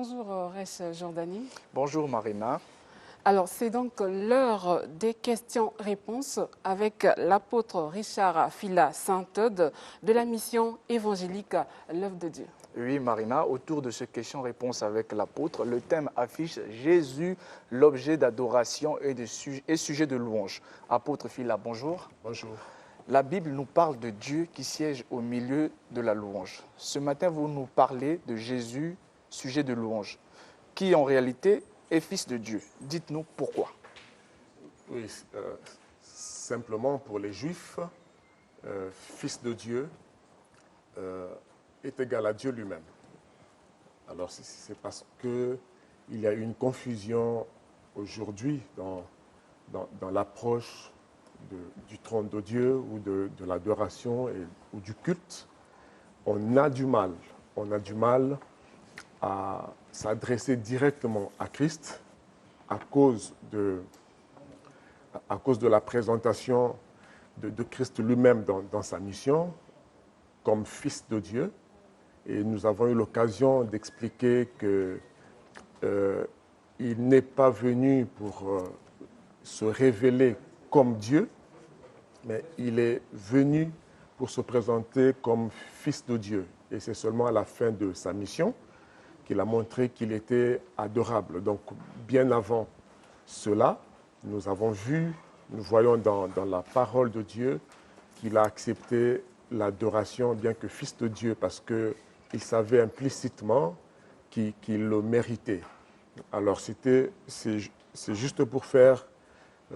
Bonjour Resh Jordani. Bonjour Marina. Alors c'est donc l'heure des questions-réponses avec l'apôtre Richard Fila Saint-Eude de la mission évangélique L'œuvre de Dieu. Oui Marina, autour de ce question-réponse avec l'apôtre, le thème affiche Jésus, l'objet d'adoration et sujet de louange. Apôtre Fila, bonjour. Bonjour. La Bible nous parle de Dieu qui siège au milieu de la louange. Ce matin, vous nous parlez de Jésus, sujet de louange, qui en réalité est fils de Dieu. Dites-nous pourquoi. Oui, simplement pour les Juifs, fils de Dieu est égal à Dieu lui-même. Alors c'est parce qu'il y a une confusion aujourd'hui dans l'approche du trône de Dieu ou de l'adoration ou du culte. On a du mal à s'adresser directement à Christ à cause de la présentation de Christ lui-même dans sa mission comme fils de Dieu. Et nous avons eu l'occasion d'expliquer qu'il n'est pas venu pour se révéler comme Dieu, mais il est venu pour se présenter comme fils de Dieu. Et c'est seulement à la fin de sa mission qu'il a montré qu'il était adorable. Donc, bien avant cela, nous voyons dans la parole de Dieu qu'il a accepté l'adoration, bien que fils de Dieu, parce qu'il savait implicitement qu'il le méritait. Alors, c'est juste pour faire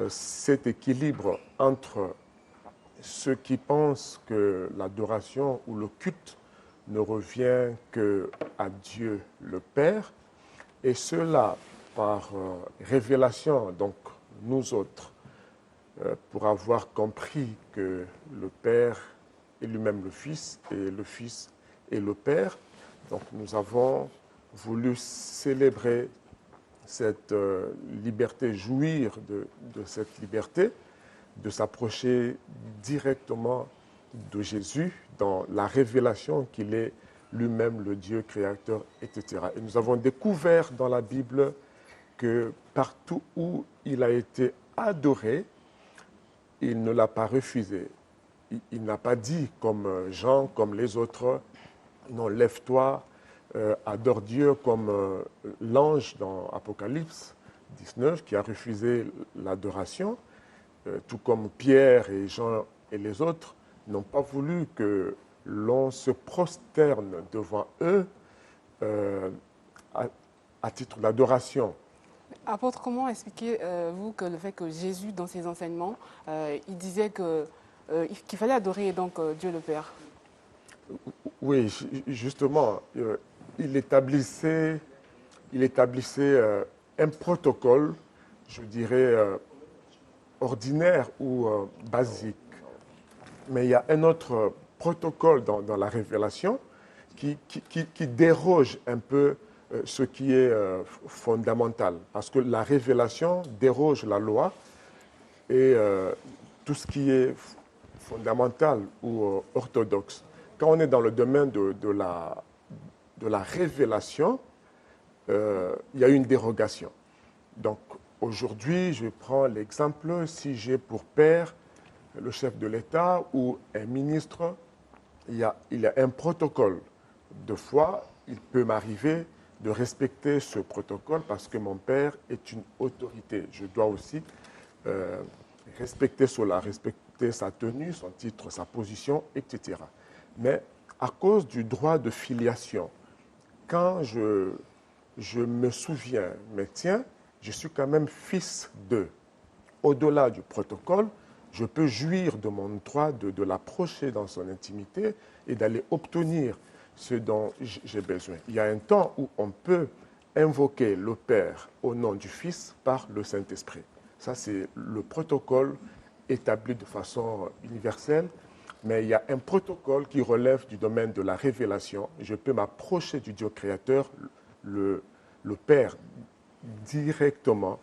cet équilibre entre ceux qui pensent que l'adoration ou le culte ne revient qu'à Dieu le Père, et cela par révélation, donc nous autres, pour avoir compris que le Père est lui-même le Fils, et le Fils est le Père. Donc nous avons voulu célébrer cette liberté, jouir de cette liberté, de s'approcher directement de Jésus dans la révélation qu'il est lui-même le Dieu créateur, etc. Et nous avons découvert dans la Bible que partout où il a été adoré, il ne l'a pas refusé. Il n'a pas dit comme Jean, comme les autres, non, lève-toi, adore Dieu, comme l'ange dans Apocalypse 19 qui a refusé l'adoration, tout comme Pierre et Jean et les autres n'ont pas voulu que l'on se prosterne devant eux à titre d'adoration. Apôtre, comment expliquez-vous que le fait que Jésus, dans ses enseignements, il disait qu'il fallait adorer donc Dieu le Père? Oui, justement, il établissait un protocole, je dirais, ordinaire ou basique. Mais il y a un autre protocole dans la révélation qui déroge un peu ce qui est fondamental. Parce que la révélation déroge la loi et tout ce qui est fondamental ou orthodoxe. Quand on est dans le domaine de la révélation, il y a une dérogation. Donc aujourd'hui, je prends l'exemple, si j'ai pour père le chef de l'État ou un ministre, il y a un protocole de foi. Il peut m'arriver de respecter ce protocole parce que mon père est une autorité. Je dois aussi respecter cela, respecter sa tenue, son titre, sa position, etc. Mais à cause du droit de filiation, quand je me souviens, mais tiens, je suis quand même fils d'eux. Au-delà du protocole, je peux jouir de mon droit de l'approcher dans son intimité et d'aller obtenir ce dont j'ai besoin. Il y a un temps où on peut invoquer le Père au nom du Fils par le Saint-Esprit. Ça, c'est le protocole établi de façon universelle, mais il y a un protocole qui relève du domaine de la révélation. Je peux m'approcher du Dieu créateur, le Père, directement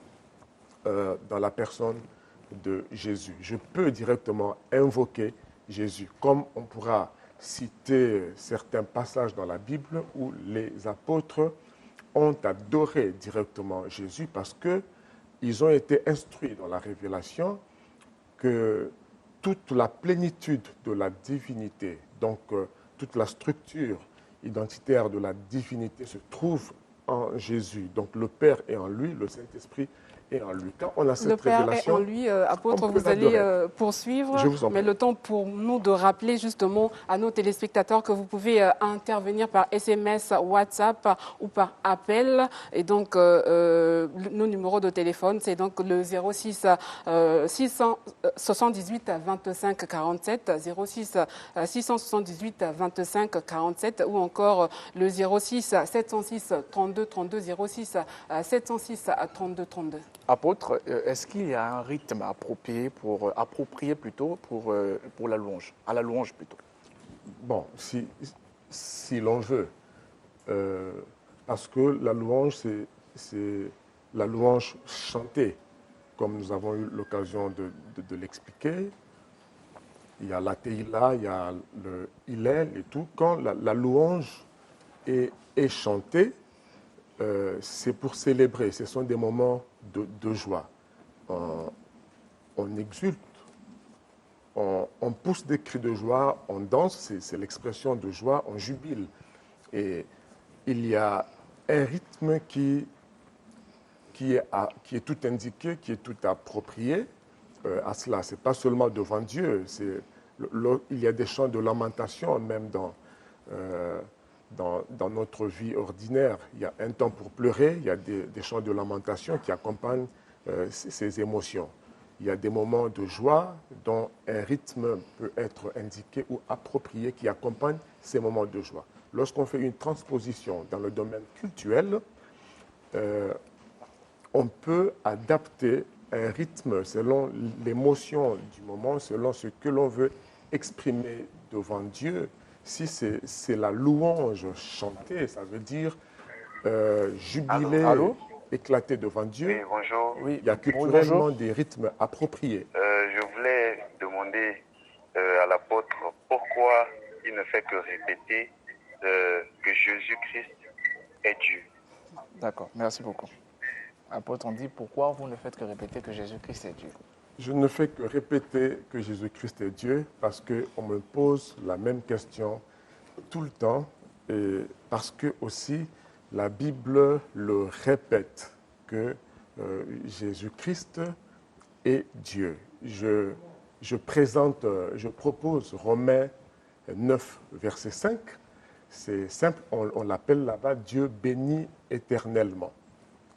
dans la personne de Jésus. Je peux directement invoquer Jésus, comme on pourra citer certains passages dans la Bible où les apôtres ont adoré directement Jésus parce qu'ils ont été instruits dans la révélation que toute la plénitude de la divinité, donc toute la structure identitaire de la divinité se trouve en Jésus. Donc le Père est en lui, le Saint-Esprit est en lui. Quand on a cette Le Père révélation, est en lui, apôtre, on peut vous allez l'adorer. poursuivre, Je vous en mais prie. le temps pour nous de rappeler justement à nos téléspectateurs que vous pouvez intervenir par SMS, WhatsApp ou par appel. Et donc, nos numéros de téléphone, c'est donc le 06 678 25 47, 06 678 25 47 ou encore le 06 706 32 32, 06 706 32 32. Apôtre, est-ce qu'il y a un rythme approprié pour la louange, à la louange plutôt? Bon, si l'on veut, parce que la louange, c'est la louange chantée, comme nous avons eu l'occasion de l'expliquer. Il y a la Teïla, il y a le Hillel et tout. Quand la louange est chantée, c'est pour célébrer. Ce sont des moments de joie. On exulte, on pousse des cris de joie, on danse, c'est l'expression de joie, on jubile. Et il y a un rythme qui est tout indiqué, qui est tout approprié à cela. Ce n'est pas seulement devant Dieu, il y a des chants de lamentation même dans notre vie ordinaire. Il y a un temps pour pleurer, il y a des chants de lamentation qui accompagnent ces émotions. Il y a des moments de joie dont un rythme peut être indiqué ou approprié qui accompagne ces moments de joie. Lorsqu'on fait une transposition dans le domaine cultuel, on peut adapter un rythme selon l'émotion du moment, selon ce que l'on veut exprimer devant Dieu. Si c'est la louange chantée, ça veut dire jubiler, Allô? éclater devant Dieu. Oui, bonjour. Oui, Il y a culturellement des rythmes appropriés. Je voulais demander à l'apôtre pourquoi il ne fait que répéter que Jésus-Christ est Dieu. D'accord, merci beaucoup. Apôtre, on dit pourquoi vous ne faites que répéter que Jésus-Christ est Dieu? Je ne fais que répéter que Jésus-Christ est Dieu parce qu'on me pose la même question tout le temps et parce que aussi la Bible le répète que Jésus-Christ est Dieu. Je propose Romains 9, verset 5. C'est simple, on l'appelle là-bas Dieu béni éternellement.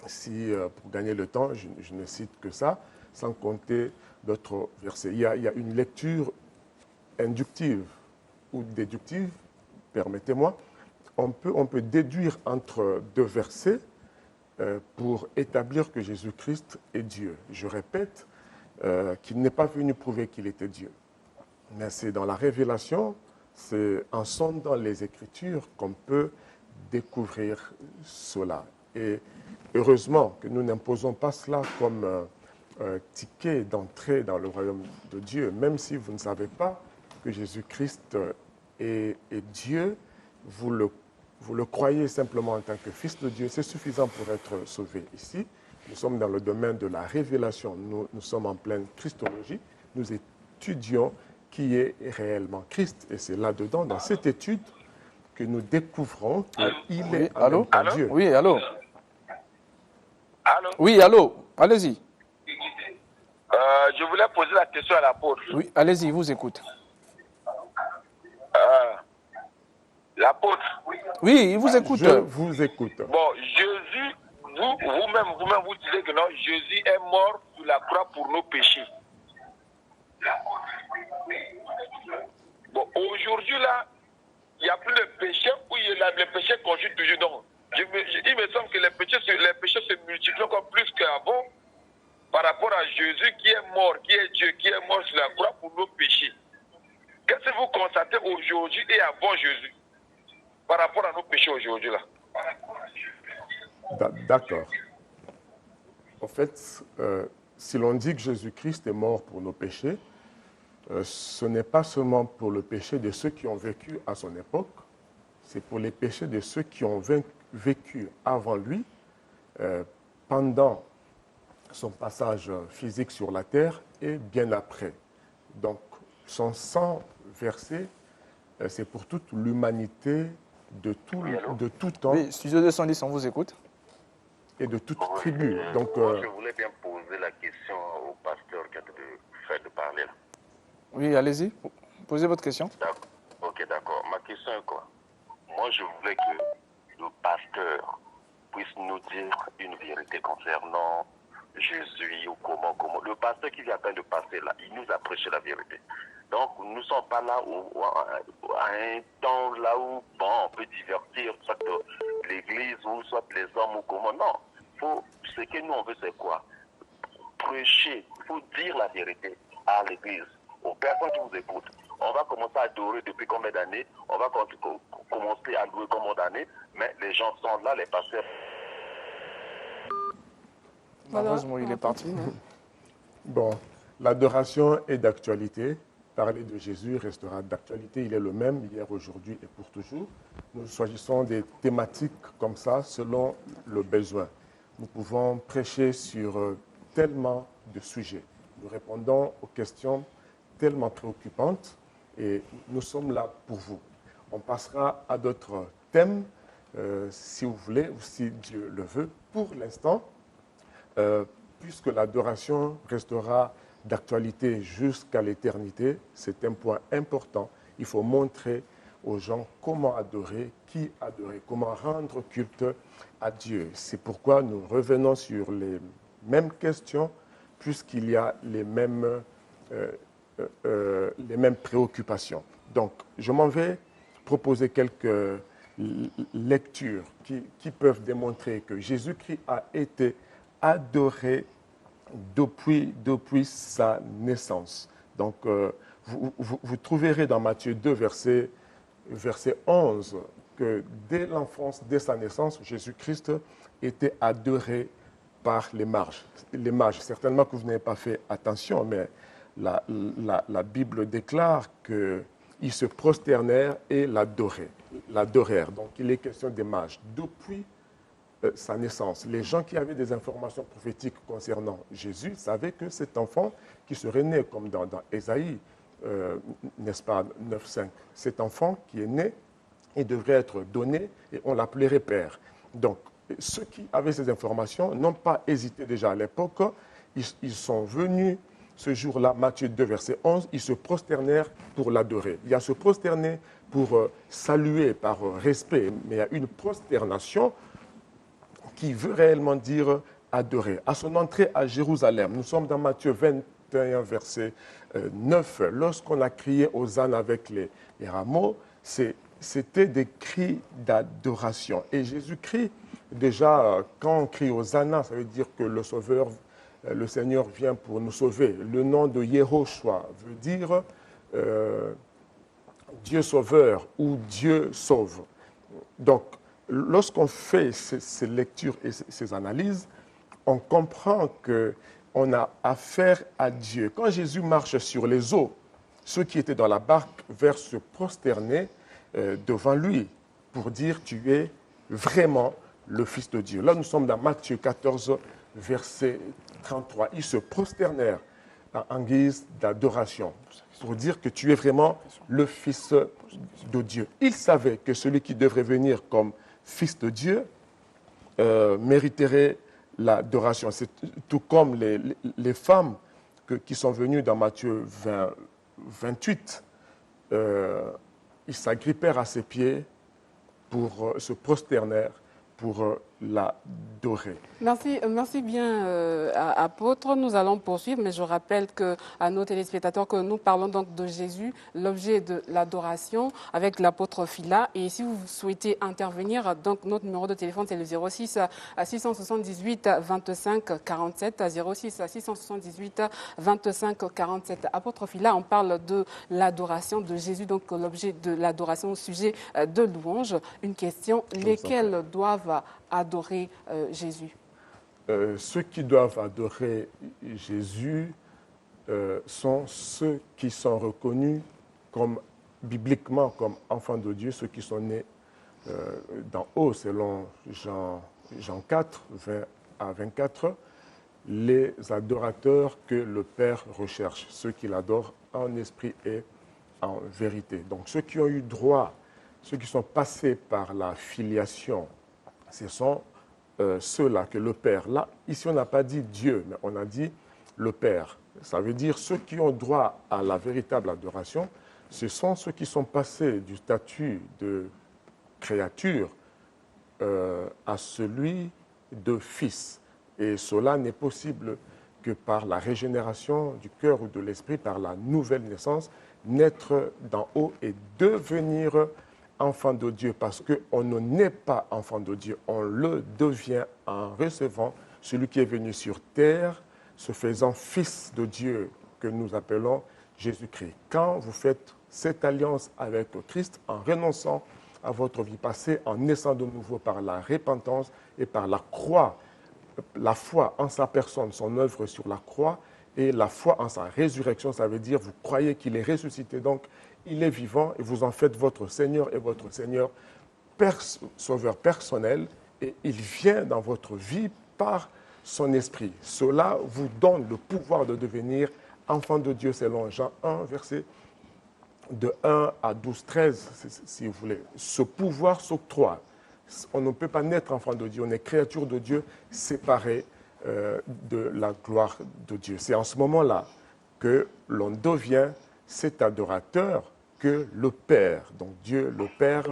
Si, pour gagner le temps, je ne cite que ça, sans compter d'autres versets. Il y a une lecture inductive ou déductive, permettez-moi. On peut déduire entre deux versets pour établir que Jésus-Christ est Dieu. Je répète qu'il n'est pas venu prouver qu'il était Dieu. Mais c'est dans la révélation, c'est en sondant les Écritures qu'on peut découvrir cela. Et heureusement que nous n'imposons pas cela comme ticket d'entrée dans le royaume de Dieu. Même si vous ne savez pas que Jésus-Christ est Dieu, vous le croyez simplement en tant que fils de Dieu, c'est suffisant pour être sauvé. Ici, nous sommes dans le domaine de la révélation. Nous sommes en pleine Christologie. Nous étudions qui est réellement Christ. Et c'est là-dedans, dans cette étude, que nous découvrons qu'il est en même temps Dieu. Oui, allô? Allô? Oui, allô? Allez-y. Je voulais poser la question à l'apôtre. Oui, allez-y, vous écoute. L'apôtre. Oui, il vous écoute. Je vous écoute. Bon, Jésus, vous-même, vous disiez que non, Jésus est mort sur la croix pour nos péchés. Bon, aujourd'hui, là, il n'y a plus de péché où les péchés conjuguent toujours. Donc, il me semble que les péchés se multiplient encore plus qu'avant par rapport à Jésus qui est mort, qui est Dieu, qui est mort sur la croix pour nos péchés. Qu'est-ce que vous constatez aujourd'hui et avant Jésus par rapport à nos péchés aujourd'hui là? D'accord. En fait, si l'on dit que Jésus-Christ est mort pour nos péchés, ce n'est pas seulement pour le péché de ceux qui ont vécu à son époque, c'est pour les péchés de ceux qui ont vécu avant lui, pendant son passage physique sur la terre et bien après. Donc, son sang versé, c'est pour toute l'humanité de tout temps Oui, Studio 210, on vous écoute. et de toute tribu. Donc, Moi, je voulais bien poser la question au pasteur qui a fait de parler là. Oui, allez-y, posez votre question. D'accord. Ok, d'accord. Ma question est quoi? Moi, je voulais que le pasteur puisse nous dire une vérité concernant Jésus ou comment. Le pasteur qui vient à peine de passer là, il nous a prêché la vérité. Donc, nous ne sommes pas là à un temps là où, bon, on peut divertir soit l'église ou soit les hommes ou comment. Non. Ce que nous, on veut, c'est quoi? Prêcher. Il faut dire la vérité à l'église, aux personnes qui vous écoutent. On va commencer à adorer depuis combien d'années? On va commencer à louer combien d'années? Mais les gens sont là, les pasteurs. Malheureusement, il est parti. bon, l'adoration est d'actualité. Parler de Jésus restera d'actualité. Il est le même hier, aujourd'hui et pour toujours. Nous choisissons des thématiques comme ça selon le besoin. Nous pouvons prêcher sur tellement de sujets. Nous répondons aux questions tellement préoccupantes et nous sommes là pour vous. On passera à d'autres thèmes, si vous voulez, ou si Dieu le veut. Pour l'instant, puisque l'adoration restera d'actualité jusqu'à l'éternité, c'est un point important. Il faut montrer aux gens comment adorer, qui adorer, comment rendre culte à Dieu. C'est pourquoi nous revenons sur les mêmes questions, puisqu'il y a les mêmes préoccupations. Donc, je m'en vais proposer quelques lectures qui peuvent démontrer que Jésus-Christ a été adoré depuis sa naissance. Donc, vous trouverez dans Matthieu 2, verset 11, que dès l'enfance, dès sa naissance, Jésus-Christ était adoré par les mages. Les mages, certainement que vous n'avez pas fait attention, mais la Bible déclare qu'ils se prosternèrent et l'adorèrent. Donc, il est question des mages. Depuis sa naissance, les gens qui avaient des informations prophétiques concernant Jésus savaient que cet enfant qui serait né, comme dans Ésaïe, n'est-ce pas, 9,5, cet enfant qui est né, il devrait être donné et on l'appellerait Père. Donc, ceux qui avaient ces informations n'ont pas hésité déjà à l'époque. Ils sont venus ce jour-là, Matthieu 2, verset 11, ils se prosternèrent pour l'adorer. Il y a se prosterner pour saluer par respect, mais il y a une prosternation qui veut réellement dire adorer. À son entrée à Jérusalem, nous sommes dans Matthieu 21, verset 9, lorsqu'on a crié Hosanna avec les rameaux, c'était des cris d'adoration. Et Jésus-Christ, déjà, quand on crie Hosanna, ça veut dire que le Sauveur, le Seigneur vient pour nous sauver. Le nom de Yehoshua veut dire Dieu sauveur ou Dieu sauve. Donc, lorsqu'on fait ces lectures et ces analyses, on comprend qu'on a affaire à Dieu. Quand Jésus marche sur les eaux, ceux qui étaient dans la barque vinrent se prosterner devant lui pour dire « Tu es vraiment le Fils de Dieu ». Là, nous sommes dans Matthieu 14, verset 33. Ils se prosternèrent en guise d'adoration pour dire que tu es vraiment le Fils de Dieu. Ils savaient que celui qui devrait venir comme Fils de Dieu mériterait l'adoration. C'est tout comme les femmes qui sont venues dans Matthieu 28. Ils s'agrippèrent à ses pieds pour se prosterner, pour l'adorer. Merci bien, apôtre. Nous allons poursuivre, mais je rappelle à nos téléspectateurs que nous parlons donc de Jésus, l'objet de l'adoration, avec l'apôtre Phila. Et si vous souhaitez intervenir, donc notre numéro de téléphone, c'est le 06 678 25 47, 06 678 25 47. Apôtre Phila, on parle de l'adoration de Jésus, donc l'objet de l'adoration au sujet de louange. Une question, lesquels doivent adorer Jésus? Ceux qui doivent adorer Jésus sont ceux qui sont reconnus bibliquement comme enfants de Dieu, ceux qui sont nés d'en haut, selon Jean 4, 20 à 24, les adorateurs que le Père recherche, ceux qui l'adorent en esprit et en vérité. Donc ceux qui ont eu droit, ceux qui sont passés par la filiation, ce sont ceux-là que le Père, là, ici on n'a pas dit Dieu, mais on a dit le Père. Ça veut dire ceux qui ont droit à la véritable adoration, ce sont ceux qui sont passés du statut de créature à celui de fils. Et cela n'est possible que par la régénération du cœur ou de l'esprit, par la nouvelle naissance, naître d'en haut et devenir enfant de Dieu, parce qu'on ne naît pas enfant de Dieu, on le devient en recevant celui qui est venu sur terre, se faisant fils de Dieu, que nous appelons Jésus-Christ. Quand vous faites cette alliance avec Christ, en renonçant à votre vie passée, en naissant de nouveau par la repentance et par la croix, la foi en sa personne, son œuvre sur la croix, et la foi en sa résurrection, ça veut dire vous croyez qu'il est ressuscité, donc il est vivant, et vous en faites votre Seigneur et votre Seigneur sauveur personnel, et il vient dans votre vie par son esprit. Cela vous donne le pouvoir de devenir enfant de Dieu, selon Jean 1, verset de 1 à 12, 13, si vous voulez. Ce pouvoir s'octroie. On ne peut pas naître enfant de Dieu, on est créature de Dieu séparée de la gloire de Dieu. C'est en ce moment-là que l'on devient cet adorateur que le Père, donc Dieu, le Père,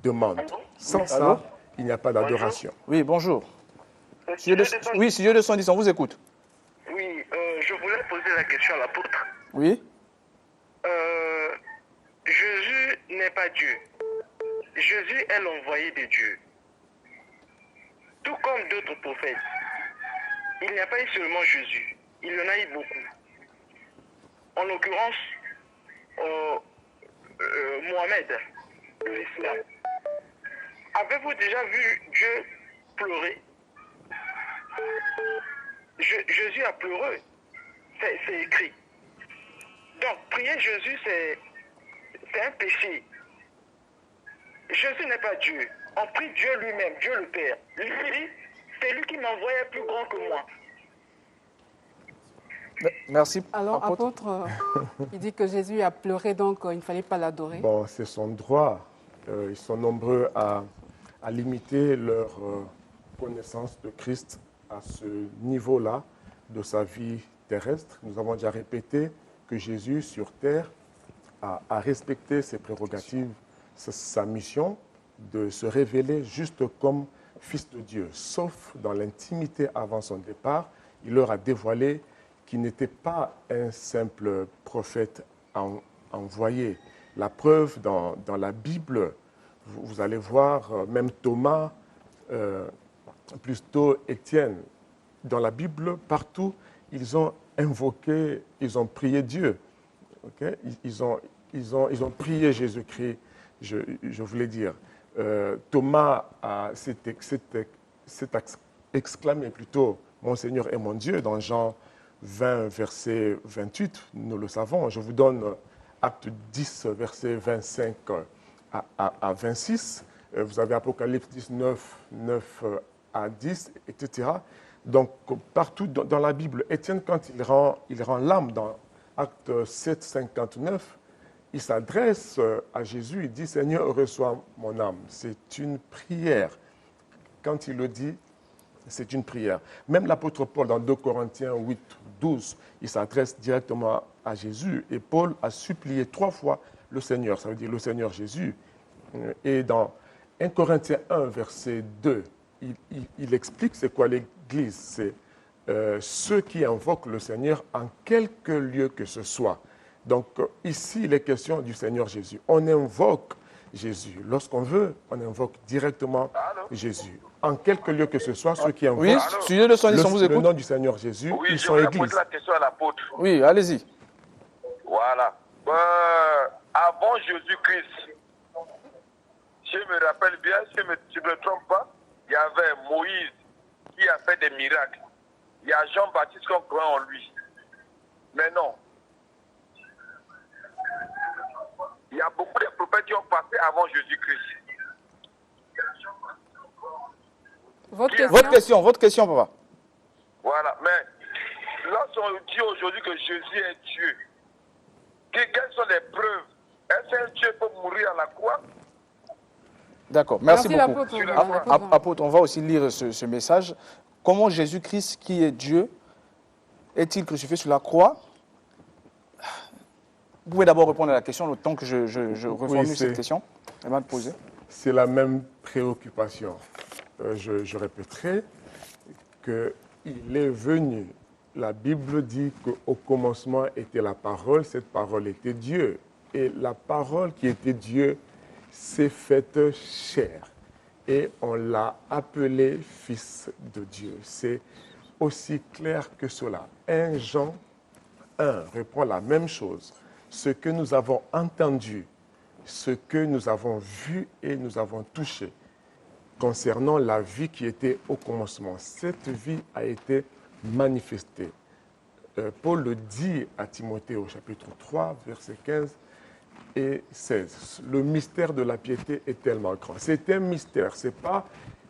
demande. Sans ça, il n'y a pas d'adoration. Oui, bonjour. Oui, Studio 210, on vous écoute. Oui, je voulais poser la question à l'apôtre. Oui. Jésus n'est pas Dieu. Jésus est l'envoyé de Dieu. Tout comme d'autres prophètes. Il n'y a pas eu seulement Jésus. Il y en a eu beaucoup. En l'occurrence, Mohamed, de l'islam. Avez-vous déjà vu Dieu pleurer? Jésus a pleuré. C'est écrit. Donc, prier Jésus, c'est un péché. Jésus n'est pas Dieu. On prie Dieu lui-même, Dieu le Père. Lui dit, c'est lui qui m'envoie plus grand que moi. Merci. Alors, apôtre, il dit que Jésus a pleuré, donc il ne fallait pas l'adorer. Bon, c'est son droit. Ils sont nombreux à limiter leur connaissance de Christ à ce niveau-là de sa vie terrestre. Nous avons déjà répété que Jésus, sur terre, a respecté ses prérogatives, sa mission de se révéler juste comme Fils de Dieu. Sauf dans l'intimité avant son départ, il leur a dévoilé qu'il n'était pas un simple prophète envoyé. La preuve dans la Bible, vous allez voir, même Thomas, plutôt Étienne, dans la Bible, partout, ils ont invoqué, ils ont prié Dieu. Okay? Ils ont prié Jésus-Christ, je voulais dire. Thomas s'est exclamé plutôt « Mon Seigneur et mon Dieu » dans Jean 20, verset 28, nous le savons. Je vous donne Acte 10, verset 25 à 26. Vous avez Apocalypse 19, 9 à 10, etc. Donc, partout dans la Bible, Étienne, quand il rend l'âme dans Acte 7, 59, il s'adresse à Jésus, il dit « Seigneur, reçois mon âme ». C'est une prière. Quand il le dit, c'est une prière. Même l'apôtre Paul, dans 2 Corinthiens 8, 12, il s'adresse directement à Jésus. Et Paul a supplié 3 fois le Seigneur, ça veut dire le Seigneur Jésus. Et dans 1 Corinthiens 1, verset 2, il explique c'est quoi l'Église. C'est ceux qui invoquent le Seigneur en quelque lieu que ce soit. Donc ici, il est question du Seigneur Jésus. On invoque Jésus. Lorsqu'on veut, on invoque directement Jésus. En quelque lieu que ce soit, ceux qui invoquent le nom du Seigneur Jésus, oui, ils sont Église. Je vais poser la question à l'apôtre. Oui, allez-y. Voilà. Avant Jésus-Christ, je me rappelle bien, si je ne me trompe pas, il y avait Moïse qui a fait des miracles. Il y a Jean-Baptiste qui croit en lui. Mais non. Il y a beaucoup de prophètes qui ont passé avant Jésus-Christ. Votre Qui a- question. Votre question, papa. Voilà, mais lorsqu'on dit aujourd'hui que Jésus est Dieu, quelles sont les preuves? Est-ce qu'un Dieu peut mourir à la croix? D'accord, merci beaucoup. l'apôtre. Sur la Voilà, croix. l'apôtre. Apôtre, on va aussi lire ce message. Comment Jésus-Christ, qui est Dieu, est-il crucifié sur la croix? Vous pouvez d'abord répondre à la question, le temps que je reformule cette question. Elle va te poser. C'est la même préoccupation. Je répéterai qu'il est venu. La Bible dit qu'au commencement était la parole, cette parole était Dieu. Et la parole qui était Dieu s'est faite chair. Et on l'a appelé Fils de Dieu. C'est aussi clair que cela. 1 Jean 1 répond la même chose. Ce que nous avons entendu, ce que nous avons vu et nous avons touché concernant la vie qui était au commencement. Cette vie a été manifestée. Paul le dit à Timothée au chapitre 3, versets 15 et 16. Le mystère de la piété est tellement grand. C'est un mystère, ce n'est pas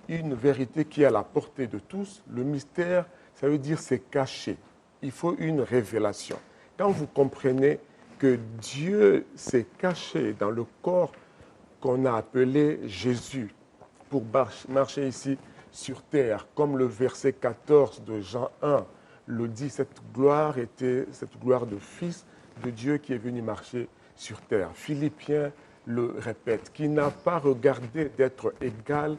une vérité qui est à la portée de tous. Le mystère, ça veut dire c'est caché. Il faut une révélation. Quand vous comprenez que Dieu s'est caché dans le corps qu'on a appelé Jésus pour marcher ici sur terre, comme le verset 14 de Jean 1 le dit, cette gloire était cette gloire de Fils de Dieu qui est venu marcher sur terre. Philippiens le répète, qui n'a pas regardé d'être égal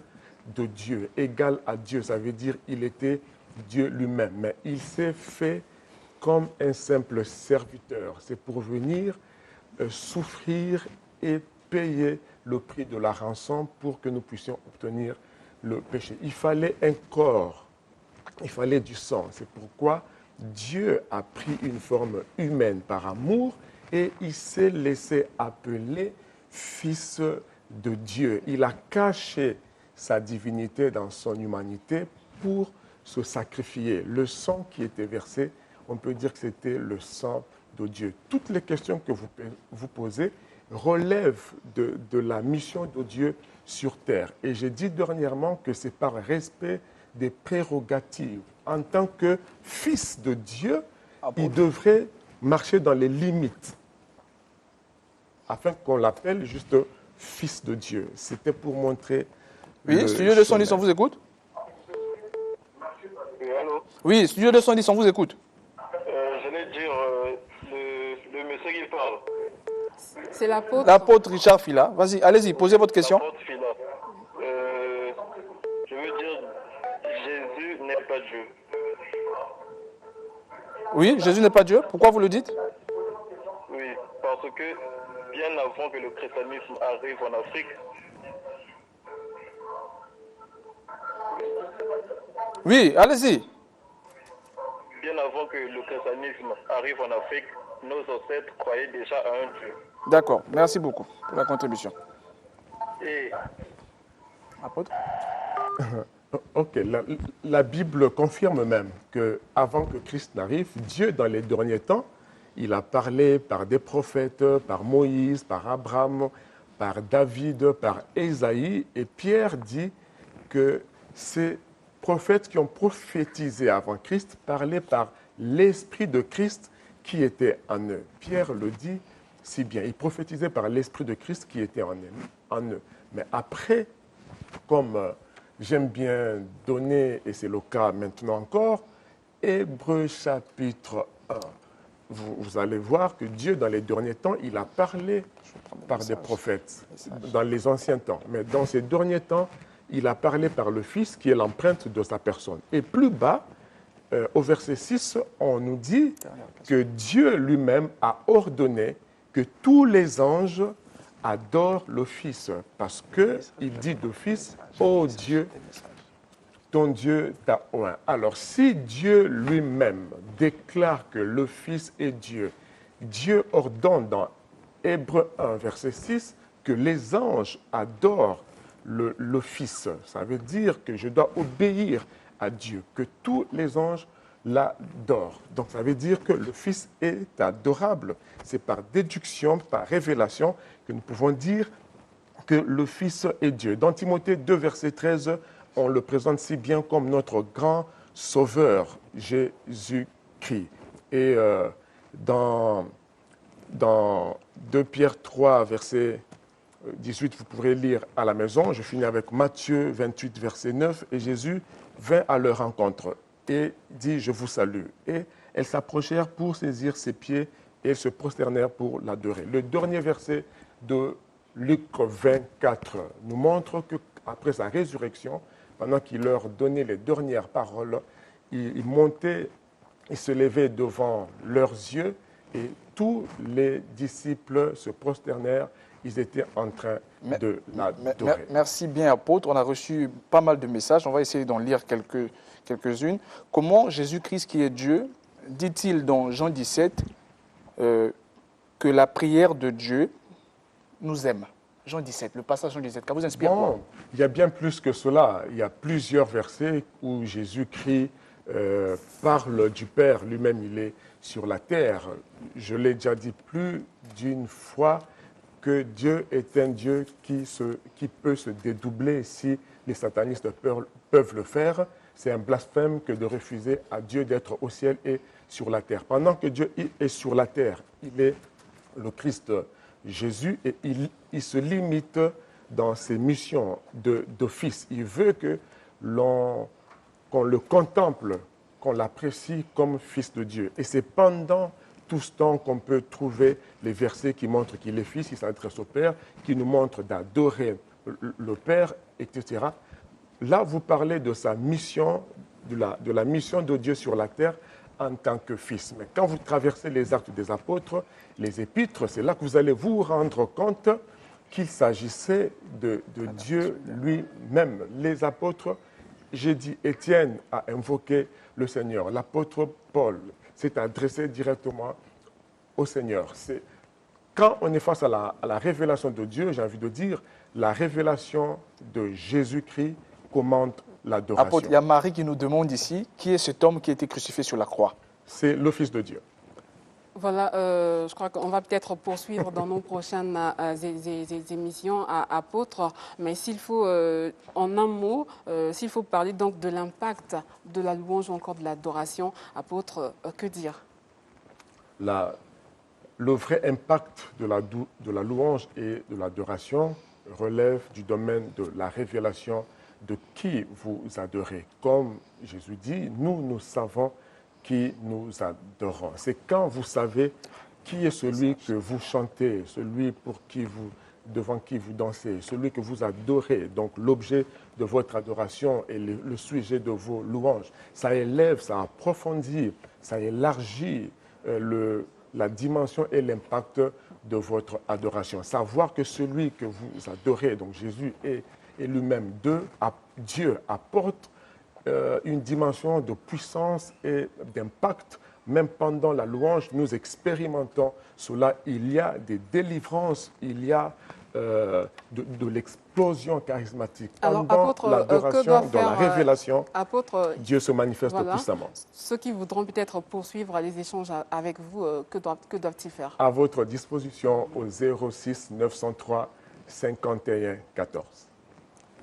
de Dieu, égal à Dieu, ça veut dire il était Dieu lui-même, mais il s'est fait comme un simple serviteur. C'est pour venir souffrir et payer le prix de la rançon pour que nous puissions obtenir le péché. Il fallait un corps, il fallait du sang. C'est pourquoi Dieu a pris une forme humaine par amour et il s'est laissé appeler Fils de Dieu. Il a caché sa divinité dans son humanité pour se sacrifier. Le sang qui était versé, on peut dire que c'était le sang de Dieu. Toutes les questions que vous posez relèvent de la mission de Dieu sur terre. Et j'ai dit dernièrement que c'est par respect des prérogatives. En tant que fils de Dieu, il devrait marcher dans les limites afin qu'on l'appelle juste fils de Dieu. C'était pour montrer... Oui, Studio 210, on vous écoute? Oui, allô? Oui, Studio 210, on vous écoute. J'allais dire, le monsieur qui parle, C'est l'apôtre. L'apôtre Richard Fila. Vas-y, allez-y, posez votre question. l'apôtre Phila. Je veux dire, Jésus n'est pas Dieu. Oui, Jésus n'est pas Dieu. Pourquoi vous le dites? Oui, parce que bien avant que le christianisme arrive en Afrique, Oui, allez-y. bien avant que le christianisme arrive en Afrique, nos ancêtres croyaient déjà à un Dieu. D'accord, merci beaucoup pour la contribution. Et Apôtre? Ok, la Bible confirme même qu'avant que Christ n'arrive, Dieu, dans les derniers temps, il a parlé par des prophètes, par Moïse, par Abraham, par David, par Ésaïe. Et Pierre dit que ces prophètes qui ont prophétisé avant Christ parlaient par l'Esprit de Christ qui était en eux. Pierre le dit si bien. Il prophétisait par l'Esprit de Christ qui était en eux. Mais après, comme j'aime bien donner, et c'est le cas maintenant encore, Hébreux chapitre 1. Vous allez voir que Dieu, dans les derniers temps, il a parlé par des prophètes dans les anciens temps. Mais dans ces derniers temps, il a parlé par le Fils qui est l'empreinte de sa personne. Et plus bas, au verset 6, on nous dit que Dieu lui-même a ordonné que tous les anges adorent le Fils. Parce qu'il dit de Fils, ô Dieu, ton Dieu t'a oint. Alors, si Dieu lui-même déclare que le Fils est Dieu, Dieu ordonne dans Hébreux 1, verset 6, que les anges adorent le Fils. Ça veut dire que je dois obéir à Dieu, que tous les anges l'adorent. Donc, ça veut dire que le Fils est adorable. C'est par déduction, par révélation, que nous pouvons dire que le Fils est Dieu. Dans Timothée 2, verset 13, on le présente si bien comme notre grand sauveur, Jésus-Christ. Et dans 2 Pierre 3, verset 18, vous pourrez lire à la maison. Je finis avec Matthieu 28, verset 9. Et Jésus vint à leur rencontre et dit, je vous salue. Et elles s'approchèrent pour saisir ses pieds et elles se prosternèrent pour l'adorer. Le dernier verset de Luc 24 nous montre qu'après sa résurrection, pendant qu'il leur donnait les dernières paroles, il montait, il se levait devant leurs yeux et tous les disciples se prosternèrent. Ils étaient en train de l'adorer. Merci bien, apôtre. On a reçu pas mal de messages. On va essayer d'en lire quelques-unes. Comment Jésus-Christ, qui est Dieu, dit-il dans Jean 17 que la prière de Dieu nous aime? Jean 17, le passage Jean 17, ça vous inspire quoi? Il y a bien plus que cela. Il y a plusieurs versets où Jésus-Christ parle du Père. Lui-même, il est sur la terre. Je l'ai déjà dit plus d'une fois que Dieu est un Dieu qui peut se dédoubler si les satanistes peuvent le faire. C'est un blasphème que de refuser à Dieu d'être au ciel et sur la terre. Pendant que Dieu est sur la terre, il est le Christ Jésus et il se limite dans ses missions de fils. Il veut qu'on le contemple, qu'on l'apprécie comme fils de Dieu. Et c'est pendant tout ce temps qu'on peut trouver les versets qui montrent qu'il est fils, il s'adresse au Père, qui nous montrent d'adorer le Père, etc. Là, vous parlez de sa mission, de la mission de Dieu sur la terre en tant que fils. Mais quand vous traversez les actes des apôtres, les épîtres, c'est là que vous allez vous rendre compte qu'il s'agissait de Dieu lui-même. Les apôtres, j'ai dit, Étienne a invoqué le Seigneur. L'apôtre Paul s'est adressé directement au Seigneur. Quand on est face à la révélation de Dieu, j'ai envie de dire, la révélation de Jésus-Christ commande l'adoration. Apôtre, il y a Marie qui nous demande ici, qui est cet homme qui a été crucifié sur la croix? C'est le Fils de Dieu. Voilà, je crois qu'on va peut-être poursuivre dans nos prochaines émissions à apôtres, mais s'il faut, en un mot, s'il faut parler donc de l'impact de la louange ou encore de l'adoration, apôtre, que dire? Le vrai impact de la louange et de l'adoration relève du domaine de la révélation de qui vous adorez. Comme Jésus dit, nous savons qui nous adorons. C'est quand vous savez qui est celui que vous chantez, celui devant qui vous dansez, celui que vous adorez, donc l'objet de votre adoration et le sujet de vos louanges. Ça élève, ça approfondit, ça élargit la dimension et l'impact de votre adoration. Savoir que celui que vous adorez, donc Jésus est lui-même Dieu, apporte une dimension de puissance et d'impact. Même pendant la louange, nous expérimentons cela. Il y a des délivrances, il y a de l'explosion charismatique. Pendant l'adoration, dans la révélation, Dieu se manifeste puissamment. Ceux qui voudront peut-être poursuivre les échanges avec vous, que doivent-ils faire? À votre disposition au 06 903 51 14.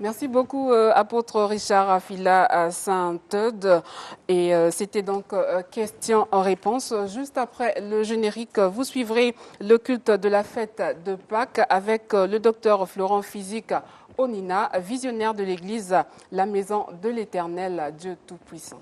Merci beaucoup, apôtre Richard Afila Saint-Eudes. Et c'était donc question-réponse. Juste après le générique, vous suivrez le culte de la fête de Pâques avec le docteur Florent Physique Onina, visionnaire de l'Église, la Maison de l'Éternel, Dieu Tout-Puissant.